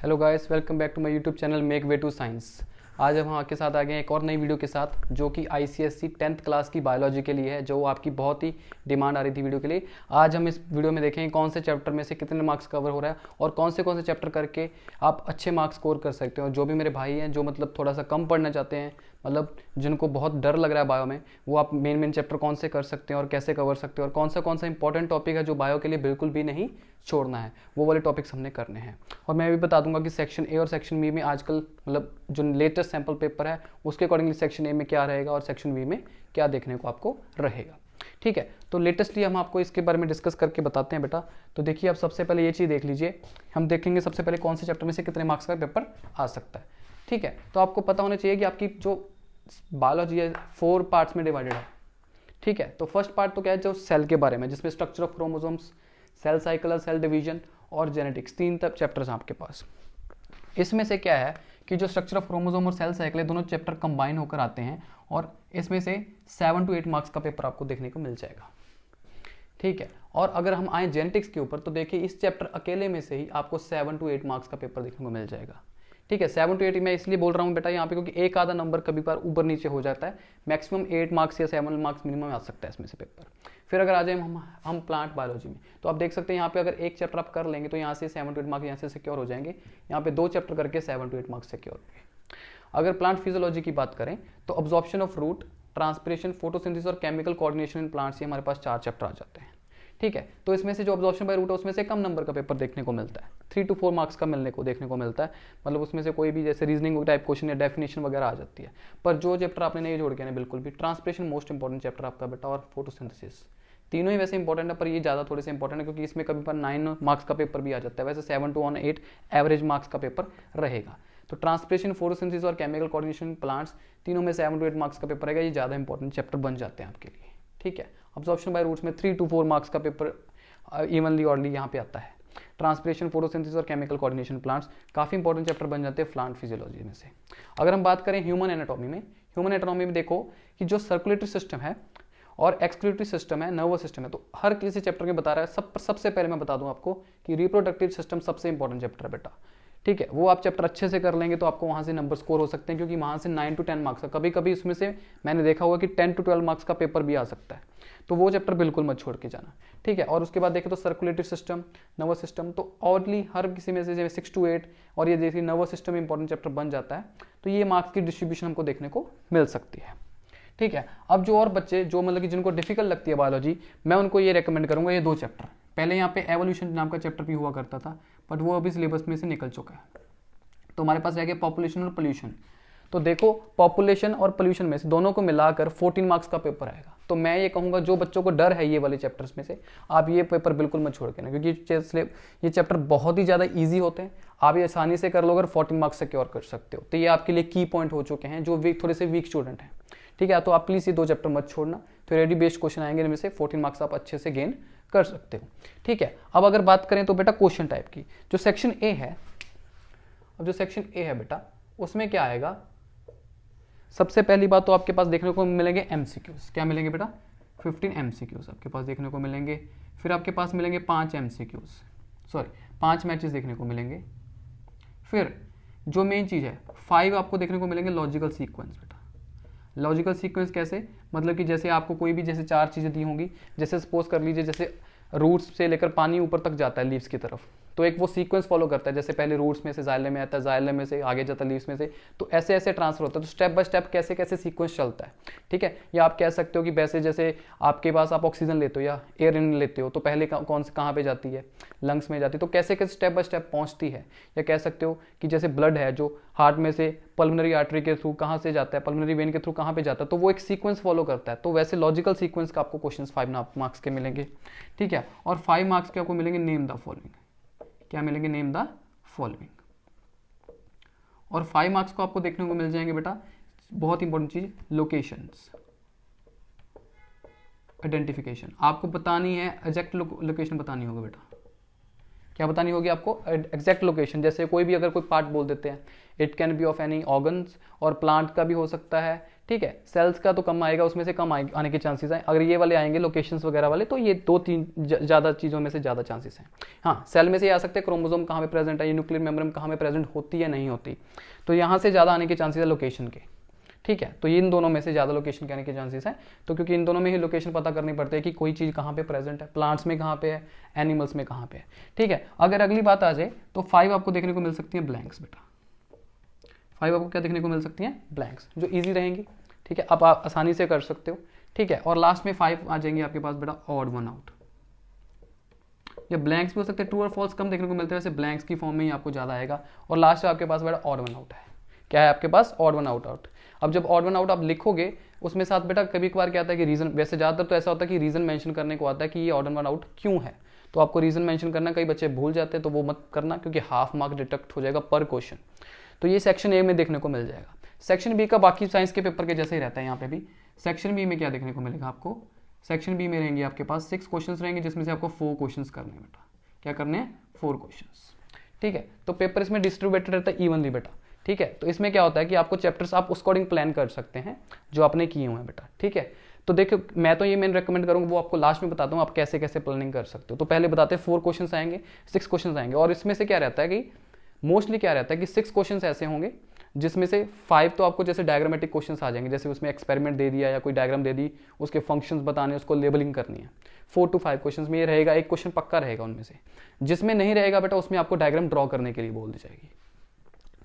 Hello guys, welcome back to my YouTube channel make way to science. आज हम आपके साथ आ गए हैं एक और नई वीडियो के साथ, जो कि आईसीएसई 10th क्लास की बायोलॉजी के लिए है, जो आपकी बहुत ही डिमांड आ रही थी वीडियो के लिए। आज हम इस वीडियो में देखेंगे कौन से चैप्टर में से कितने मार्क्स कवर हो रहा है और कौन से चैप्टर करके आप अच्छे मार्क्स स्कोर कर सकते हो। जो भी मेरे भाई हैं जो मतलब थोड़ा सा कम पढ़ना चाहते हैं, मतलब जिनको बहुत डर लग रहा है बायो में, वो आप मेन चैप्टर कौन से कर सकते हैं और कैसे कवर सकते हैं, और कौन सा इंपॉर्टेंट टॉपिक है जो बायो के लिए बिल्कुल भी नहीं छोड़ना है, वो वाले टॉपिक्स हमने करने हैं। और मैं भी बता दूंगा कि सेक्शन ए और सेक्शन बी में आजकल मतलब जो लेटेस्ट सैम्पल पेपर है उसके अकॉर्डिंगली सेक्शन ए में क्या रहेगा और सेक्शन बी में क्या देखने को आपको रहेगा। ठीक है, तो लेटेस्टली हम आपको इसके बारे में डिस्कस करके बताते हैं बेटा। तो देखिए, आप सबसे पहले ये चीज़ देख लीजिए, हम देखेंगे सबसे पहले कौन से चैप्टर में से कितने मार्क्स का पेपर आ सकता है। ठीक है, तो आपको पता होना चाहिए कि आपकी जो बायोलॉजी है 4 पार्ट्स में डिवाइडेड है। ठीक है, तो फर्स्ट पार्ट तो क्या है, जो सेल के बारे में, जिसमें structure of chromosomes, cell cycle, cell division और जेनेटिक्स, 3 तब चैप्टर्स हैं आपके पास। इसमें से क्या है कि जो स्ट्रक्चर ऑफ क्रोमोसोम और सेल साइकिल है, दोनों चैप्टर कंबाइन होकर आते हैं और इसमें से 7 to 8 मार्क्स का पेपर आपको देखने को मिल जाएगा। ठीक है, और अगर हम आए जेनेटिक्स के ऊपर तो देखिए, इस चैप्टर अकेले में से ही आपको 7 to 8 मार्क्स का पेपर देखने को मिल जाएगा। ठीक है, 7 to 8 मैं इसलिए बोल रहा हूँ बेटा यहाँ पे, क्योंकि एक आधा नंबर कभी बार ऊपर नीचे हो जाता है। मैक्सिमम 8 मार्क्स या 7 मार्क्स मिनिमम आ सकता है इसमें से पेपर। फिर अगर आ जाए हम प्लांट बायोलॉजी में, तो आप देख सकते हैं यहाँ पे अगर एक चैप्टर आप कर लेंगे तो यहाँ से 7 to 8 मार्क्स यहाँ से सिक्योर हो जाएंगे। यहाँ पे 2 चैप्टर करके 7 to 8 मार्क्स सिक्योर होंगे। अगर प्लांट फिजियोलॉजी की बात करें तो absorption of root, transpiration, photosynthesis और केमिकल कोऑर्डिनेशन इन प्लांट्स, ये हमारे पास 4 चैप्टर आ जाते हैं। ठीक है, तो इसमें से जो ऑब्जॉर्प्शन बाय रूट है उसमें से कम नंबर का पेपर देखने को मिलता है, 3 to 4 मार्क्स का देखने को मिलता है। मतलब उसमें से कोई भी जैसे रीजनिंग टाइप क्वेश्चन या डेफिनेशन वगैरह आ जाती है। पर जो चैप्टर आपने नहीं जोड़ के ना, बिल्कुल भी, ट्रांसपिरेशन मोस्ट इंपॉर्टेंट चैप्टर आपका बेटा, और फोटोसिंथेसिस, तीनों ही वैसे इंपॉर्टेंट है पर ये ज़्यादा थोड़े से इंपॉर्टेंट है, क्योंकि इसमें कभी पर 9 मार्क्स का पेपर भी आ जाता है। वैसे 7 to 8 एवरेज मार्क्स का पेपर रहेगा। तो ट्रांसपिरेशन, फोटोसिंथेसिस और केमिकल कोऑर्डिनेशन प्लांट्स, तीनों में 7 to 8 मार्क्स का पेपर रहेगा। ये ज़्यादा इंपॉर्टेंट चैप्टर बन जाते हैं आपके लिए। ठीक है, ऑब्जॉर्प्शन बाय रूट्स में 3 to 4 मार्क्स का पेपर इवनली ऑर्डली यहाँ पे आता है। ट्रांसपिरेशन, फोटोसिंथेसिस और केमिकल कोऑर्डिनेशन प्लांट्स काफ़ी इंपॉर्टेंट चैप्टर बन जाते हैं प्लांट फिजियोलॉजी में से। अगर हम बात करें ह्यूमन एनाटॉमी में, ह्यूमन एनाटॉमी में देखो कि जो सर्कुलेटरी सिस्टम है और एक्सक्रीटरी सिस्टम है, नर्वस सिस्टम है, तो हर किसी चैप्टर में बता रहा है। सबसे पहले मैं बता दूं आपको कि रिप्रोडक्टिव सिस्टम सबसे इंपॉर्टेंट चैप्टर है बेटा। ठीक है, वो आप चैप्टर अच्छे से कर लेंगे तो आपको वहाँ से नंबर स्कोर हो सकते हैं, क्योंकि वहाँ से 9 to 10 मार्क्स का, कभी कभी इसमें से मैंने देखा होगा कि 10 to 12 मार्क्स का पेपर भी आ सकता है। तो वो चैप्टर बिल्कुल मत छोड़ के जाना। ठीक है, और उसके बाद देखें तो सर्कुलेटरी सिस्टम, नर्वस सिस्टम, तो ऑडली हर किसी में से 6 to 8, और ये देखिए नर्वस सिस्टम इंपॉर्टेंट चैप्टर बन जाता है। तो ये मार्क्स की डिस्ट्रीब्यूशन हमको देखने को मिल सकती है। ठीक है, अब जो और बच्चे जो मतलब कि जिनको डिफिकल्ट लगती है बायोलॉजी, मैं उनको ये रेकमेंड करूंगा ये 2 चैप्टर। पहले यहाँ पे एवोल्यूशन नाम का चैप्टर भी हुआ करता था, बट वो अभी सिलेबस में से निकल चुका है। तो हमारे पास रह गया पॉपुलेशन और पोल्यूशन। तो देखो, पॉपुलेशन और पोल्यूशन में से दोनों को मिलाकर 14 मार्क्स का पेपर आएगा। तो मैं ये कहूँगा जो बच्चों को डर है ये वाले चैप्टर्स में से, आप ये पेपर बिल्कुल मत छोड़ के ना, क्योंकि ये चैप्टर बहुत ही ज़्यादा ईजी होते हैं। आप ये आसानी से कर लो, अगर 14 मार्क्स सिक्योर कर सकते हो तो ये आपके लिए की पॉइंट हो चुके हैं जो थोड़े से वीक स्टूडेंट हैं। ठीक है, तो आप प्लीज़ ये 2 चैप्टर मत छोड़ना, तो रेडी बेस्ड क्वेश्चन आएंगे, इनमें से 14 मार्क्स आप अच्छे से गेन कर सकते हो। ठीक है, अब अगर बात करें तो बेटा क्वेश्चन टाइप की, जो सेक्शन ए है, अब जो सेक्शन ए है बेटा, उसमें क्या आएगा, सबसे पहली बात तो आपके पास देखने को मिलेंगे एमसीक्यूज। क्या मिलेंगे बेटा? 15 एमसीक्यूज आपके पास देखने को मिलेंगे। फिर आपके पास मिलेंगे 5 एमसीक्यूज, सॉरी 5 मैचेस देखने को मिलेंगे। फिर जो मेन चीज़ है 5 आपको देखने को मिलेंगे लॉजिकल सीक्वेंस बेटा। लॉजिकल सीक्वेंस कैसे? मतलब कि जैसे आपको कोई भी जैसे 4 चीज़ें दी होंगी, जैसे सपोज कर लीजिए जैसे रूट्स से लेकर पानी ऊपर तक जाता है लीव्स की तरफ, तो एक वो सीक्वेंस फॉलो करता है। जैसे पहले रूट्स में से जाइलम में आता है, जाइलम में से आगे जाता है लीव्स में से, तो ऐसे ऐसे ट्रांसफर होता है। तो स्टेप बाय स्टेप कैसे कैसे सीक्वेंस चलता है। ठीक है, या आप कह सकते हो कि वैसे जैसे आपके पास आप ऑक्सीजन लेते हो या एयर इन लेते हो, तो पहले कौन से कहाँ पे जाती है, लंग्स में जाती है, तो कैसे कैसे स्टेप बाय स्टेप पहुँचती है। या कह सकते हो कि जैसे ब्लड है जो हार्ट में से पल्मोनरी आर्टरी के थ्रू कहाँ से जाता है, पल्मोनरी वेन के थ्रू कहाँ पे जाता है, तो वो एक सीक्वेंस फॉलो करता है। तो वैसे लॉजिकल सीक्वेंस का आपको क्वेश्चन 5 मार्क्स के मिलेंगे। ठीक है, और 5 मार्क्स के आपको मिलेंगे नेम द फॉलोइंग। क्या मिलेंगे? Name the following. और 5 मार्क्स को आपको देखने को मिल जाएंगे बेटा, बहुत इंपॉर्टेंट चीज, लोकेशंस, आइडेंटिफिकेशन। आपको बतानी है एग्जैक्ट लोकेशन बतानी होगी बेटा। क्या बतानी होगी आपको? Exact location. जैसे कोई भी अगर कोई पार्ट बोल देते हैं, it can be of any organs, और प्लांट का भी हो सकता है, ठीक है। सेल्स का तो कम आएगा, उसमें से कम आने के चांसेस हैं। अगर ये वाले आएंगे लोकेशंस वगैरह वाले, तो ये 2-3 ज़्यादा चीज़ों में से ज़्यादा चांसेस हैं। हाँ, सेल में से आ सकते हैं क्रोमोसोम कहाँ पे प्रेजेंट है, ये न्यूक्लियर मेम्ब्रेन कहाँ पे प्रेजेंट होती है नहीं होती, तो यहाँ से ज़्यादा आने के चांसेस है लोकेशन के। ठीक है, तो इन दोनों में से ज़्यादा लोकेशन के आने के चांसेस हैं। तो क्योंकि इन दोनों में ही लोकेशन पता करनी पड़ती है कि कोई चीज़ कहाँ पे प्रेजेंट है, प्लांट्स में कहाँ पे है, एनिमल्स में कहाँ पे है। ठीक है, अगर अगली बात आ जाए तो 5 आपको देखने को मिल सकती है ब्लैंक्स बेटा। 5 आपको क्या देखने को मिल सकती हैं, ब्लैंक्स, जो ईजी रहेंगी। ठीक है, अब आप आसानी से कर सकते हो। ठीक है, और लास्ट में 5 आ जाएंगे आपके पास बेटा ऑड वन आउट। ये ब्लैंक्स भी हो सकते हैं, ट्रू और फॉल्स कम देखने को मिलते हैं, वैसे ब्लैंक्स की फॉर्म में ही आपको ज़्यादा आएगा। और लास्ट में आपके पास बेटा ऑड वन आउट है। क्या है आपके पास, ऑड वन आउट। अब जब ऑड वन आउट आप लिखोगे, उसमें साथ बेटा कभी कभार क्या आता है कि रीजन, वैसे ज़्यादातर तो ऐसा होता है कि रीजन मेंशन करने को आता है कि ये ऑड वन आउट क्यों है, तो आपको रीजन मेंशन करना, कई बच्चे भूल जाते हैं, तो वो मत करना, क्योंकि हाफ मार्क डिडक्ट हो जाएगा पर क्वेश्चन। तो ये सेक्शन ए में देखने को मिल जाएगा। सेक्शन बी का बाकी साइंस के पेपर के जैसे ही रहता है यहाँ पे भी। सेक्शन बी में क्या देखने को मिलेगा आपको, सेक्शन बी में रहेंगे आपके पास 6 क्वेश्चंस रहेंगे, जिसमें से आपको 4 क्वेश्चंस करने हैं बेटा। क्या करने हैं, 4 क्वेश्चंस। ठीक है, तो पेपर इसमें डिस्ट्रीब्यूटेड रहता है इवनली बेटा। ठीक है, तो इसमें क्या होता है कि आपको चैप्टर्स आप उस अकॉर्डिंग प्लान कर सकते हैं जो आपने किए हुए हैं बेटा। ठीक है, तो देखो मैं तो ये मेन रेकमेंड करूँगा, वो आपको लास्ट में बताता हूँ आप कैसे कैसे प्लानिंग कर सकते हो। तो पहले बताते हैं 4 क्वेश्चंस आएंगे, 6 क्वेश्चंस आएंगे, और इसमें से क्या रहता है कि मोस्टली क्या रहता है कि 6 क्वेश्चंस ऐसे होंगे जिसमें से 5 तो आपको जैसे डायग्रामेटिक क्वेश्चंस आ जाएंगे, जैसे उसमें एक्सपेरिमेंट दे दिया या कोई डायग्राम दे दी, उसके फंक्शंस बताने, उसको लेबलिंग करनी है। 4 to 5 क्वेश्चंस में ये रहेगा, एक क्वेश्चन पक्का रहेगा उनमें से। जिसमें नहीं रहेगा बेटा, उसमें आपको डायग्राम ड्रॉ करने के लिए बोल दी जाएगी।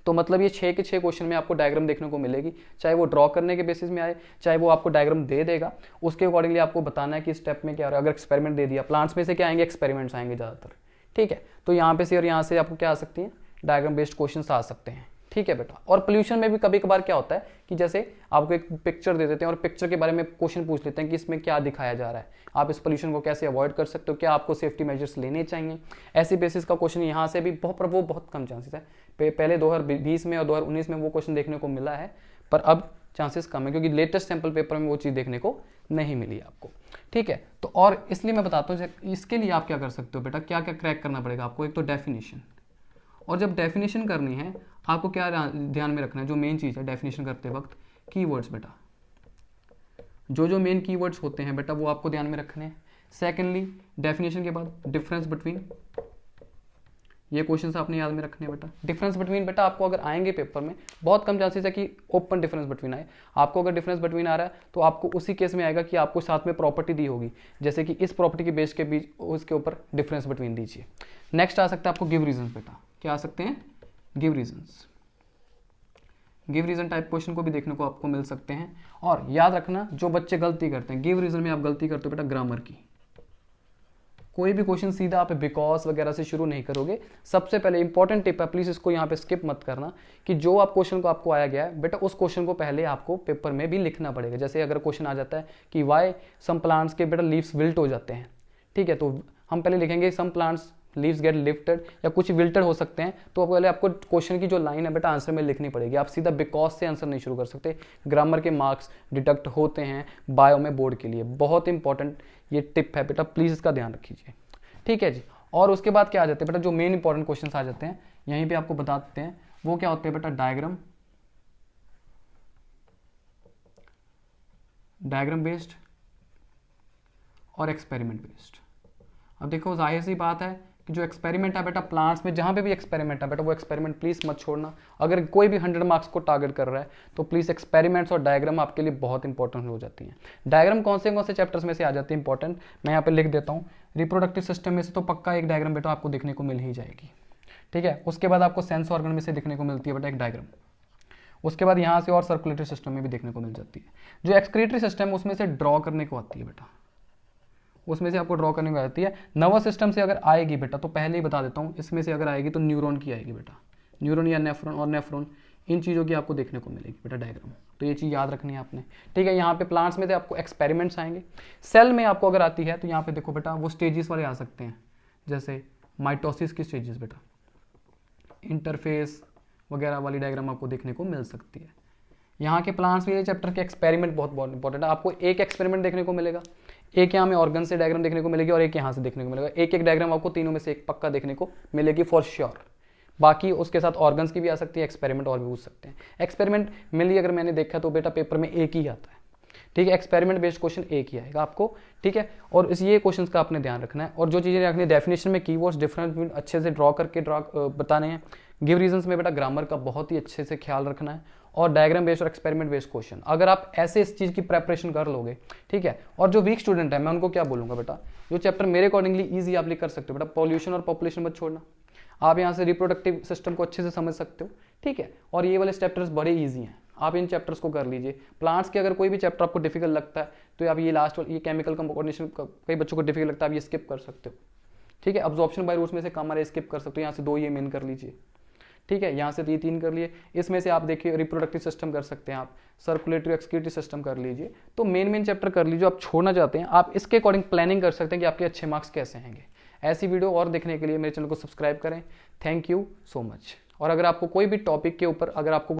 तो मतलब ये 6 के 6 क्वेश्चन में आपको डायग्राम देखने को मिलेगी, चाहे वो ड्रॉ करने के बेसिस में आए, चाहे वो आपको डायग्राम दे देगा, उसके अकॉर्डिंगली आपको बताना है कि स्टेप में क्या हो रहा है। अगर एक्सपेरिमेंट दे दिया, प्लांट्स में से क्या आएंगे, एक्सपेरिमेंट्स आएंगे ज़्यादातर। ठीक है, तो यहाँ पे से और यहाँ से आपको क्या आ सकती है, डायग्राम बेस्ड क्वेश्चन आ सकते हैं। ठीक है बेटा, और पोल्यूशन में भी कभी कभार क्या होता है कि जैसे आपको एक पिक्चर दे देते हैं और पिक्चर के बारे में क्वेश्चन पूछ लेते हैं कि इसमें क्या दिखाया जा रहा है, आप इस पोल्यूशन को कैसे अवॉइड कर सकते हो, क्या आपको सेफ्टी मेजर्स लेने चाहिए। ऐसी बेसिस का क्वेश्चन यहाँ से भी बहुत, पर वो बहुत कम चांसेस है। पहले 2020 में और 2019 में वो क्वेश्चन देखने को मिला है, पर अब चांसेस कम है, क्योंकि लेटेस्ट सैम्पल पेपर में वो चीज़ देखने को नहीं मिली आपको। ठीक है, तो और इसलिए मैं बताता हूँ, इसके लिए आप क्या कर सकते हो बेटा, क्या क्या क्रैक करना पड़ेगा आपको। एक तो डेफिनेशन, और जब डेफिनेशन करनी है आपको क्या ध्यान में रखना है, जो मेन चीज़ है डेफिनेशन करते वक्त, कीवर्ड्स बेटा। जो मेन कीवर्ड्स होते हैं बेटा वो आपको ध्यान में रखने हैं। सेकेंडली डेफिनेशन के बाद डिफरेंस बिटवीन, ये क्वेश्चंस आपने याद में रखने हैं बेटा। डिफरेंस बिटवीन बेटा आपको अगर आएंगे पेपर में, बहुत कम चांसेस है कि ओपन डिफरेंस बिटवीन आए। आपको अगर डिफरेंस बिटवीन आ रहा है तो आपको उसी केस में आएगा कि आपको साथ में प्रॉपर्टी दी होगी, जैसे कि इस प्रॉपर्टी के बेस के बीच उसके ऊपर डिफरेंस बिटवीन दीजिए। नेक्स्ट आ सकता है आपको गिव रीजंस बेटा। क्या आ सकते हैं, give reasons. Give reason type question को भी देखने को आपको मिल सकते हैं। और याद रखना, जो बच्चे गलती करते हैं गिव रीजन में, आप गलती करते हो बेटा ग्रामर की। कोई भी क्वेश्चन सीधा आप बिकॉज वगैरह से शुरू नहीं करोगे। सबसे पहले इंपॉर्टेंट टिप है, प्लीज इसको यहाँ पे स्किप मत करना, कि जो आप क्वेश्चन को आपको आया गया है बेटा, उस क्वेश्चन को पहले आपको पेपर में भी लिखना पड़ेगा। जैसे अगर क्वेश्चन आ जाता है कि वाई सम प्लांट्स के बेटा लीव्स विल्ट हो जाते हैं, ठीक है, तो हम पहले लिखेंगे some plants leaves get lifted, या कुछ विल्टेड हो सकते हैं, तो पहले आपको क्वेश्चन की जो लाइन है बेटा आंसर में लिखनी पड़ेगी। आप सीधा बिकॉज से आंसर नहीं शुरू कर सकते। ग्रामर के मार्क्स डिडक्ट होते हैं बायो में बोर्ड के लिए। बहुत इंपॉर्टेंट ये टिप है बेटा, प्लीज इसका ध्यान रखिए। ठीक है जी, और उसके बाद क्या आ जाते हैं बेटा, जो मेन इंपॉर्टेंट क्वेश्चन आ जाते हैं, यहीं पे आपको बता देते हैं वो क्या होते हैं बेटा। डायग्राम बेस्ड और एक्सपेरिमेंट बेस्ड। अब देखो जाहिर सी बात है कि जो एक्सपेरिमेंट है बेटा, प्लांट्स में जहाँ पे भी एक्सपेरिमेंट है बेटा, वो एक्सपेरिमेंट प्लीज़ मत छोड़ना। अगर कोई भी 100 मार्क्स को टारगेट कर रहा है तो प्लीज़ एक्सपेरिमेंट्स और डायग्राम आपके लिए बहुत इंपॉर्टेंट हो जाती हैं। डायग्राम कौन से चैप्टर्स में से आ जाती है इंपॉर्टेंट, मैं यहाँ पे लिख देता हूँ। रिप्रोडक्टिव सिस्टम में से तो पक्का एक डायग्राम बेटा आपको देखने को मिल ही जाएगी। ठीक है, उसके बाद आपको सेंस ऑर्गन में से देखने को मिलती है बेटा एक डायग्राम। उसके बाद यहाँ से और सर्कुलेटरी सिस्टम में भी देखने को मिल जाती है। जो एक्सक्रीटरी सिस्टम है उसमें से ड्रॉ करने को आती है बेटा, उसमें से आपको ड्रॉ करने को आती है। नर्वस सिस्टम से अगर आएगी बेटा, तो पहले ही बता देता हूँ, इसमें से अगर आएगी तो न्यूरॉन की आएगी बेटा, न्यूरॉन या नेफ्रॉन, और नेफ्रॉन, इन चीज़ों की आपको देखने को मिलेगी बेटा डायग्राम। तो ये चीज़ याद रखनी है आपने। ठीक है, यहाँ पे प्लांट्स में से आपको एक्सपेरिमेंट्स आएंगे। सेल में आपको अगर आती है तो यहाँ पे देखो बेटा वो स्टेजेस वाले आ सकते हैं, जैसे माइटोसिस की स्टेजेस बेटा, इंटरफेस वगैरह वाली डायग्राम आपको देखने को मिल सकती है। यहाँ के प्लांट्स में ये चैप्टर के एक्सपेरिमेंट बहुत इंपॉर्टेंट है। आपको एक एक्सपेरिमेंट देखने को मिलेगा, एक यहाँ में ऑर्गन से डायग्राम देखने को मिलेगी, और एक यहाँ से देखने को मिलेगा। एक डायग्राम आपको तीनों में से एक पक्का देखने को मिलेगी फॉर श्योर। बाकी उसके साथ ऑर्गन्स की भी आ सकती है, एक्सपेरिमेंट और भी पूछ सकते हैं। एक्सपेरिमेंट मेनली अगर मैंने देखा तो बेटा पेपर में एक ही आता है, ठीक है, एक्सपेरिमेंट बेस्ड क्वेश्चन एक ही आएगा आपको, ठीक है। और इस ये क्वेश्चंस का आपने ध्यान रखना है, और जो चीज़ें रखनी है डेफिनेशन में कीवर्ड्स डिफरेंस अच्छे से ड्रॉ करके बताने हैं। गिव रीजंस में बेटा ग्रामर का बहुत ही अच्छे से ख्याल रखना है, और डायग्राम बेस्ड और एक्सपेरिमेंट बेस्ड क्वेश्चन अगर आप ऐसे इस चीज़ की प्रेपरेशन कर लोगे, ठीक है। और जो वीक स्टूडेंट है मैं उनको क्या बोलूँगा बेटा, जो चैप्टर मेरे अकॉर्डिंगली ईजी आप लिख कर सकते हो बेटा, पॉल्यूशन और पॉपुलेशन मत छोड़ना, आप यहाँ से रिप्रोडक्टिव सिस्टम को अच्छे से समझ सकते हो, ठीक है। और ये वाले चैप्टर्स बड़े ईजी हैं, आप इन चैप्टर्स को कर लीजिए। प्लांट्स के अगर कोई भी चैप्टर आपको डिफिकल्ट लगता है तो आप ये लास्ट ये केमिकल कंपोजिशन कई बच्चों को डिफिकल्ट लगता है, आप ये स्किप कर सकते हो, ठीक है। अब्जॉर्प्शन बाय रूट्स में से कम आ रहे स्किप कर सकते हो, यहाँ से 2 ये मेन कर लीजिए, ठीक है। यहाँ से ये 3 कर लिए, इसमें से आप देखिए रिप्रोडक्टिव सिस्टम कर सकते हैं, आप सर्कुलेटरी एक्सक्रीटरी सिस्टम कर लीजिए। तो मेन चैप्टर कर लीजिए, आप छोड़ना चाहते हैं आप इसके अकॉर्डिंग प्लानिंग कर सकते हैं कि आपके अच्छे मार्क्स कैसे आएंगे। ऐसी वीडियो और देखने के लिए मेरे चैनल को सब्सक्राइब करें। Thank you so much. और अगर आपको कोई भी टॉपिक के ऊपर अगर आपको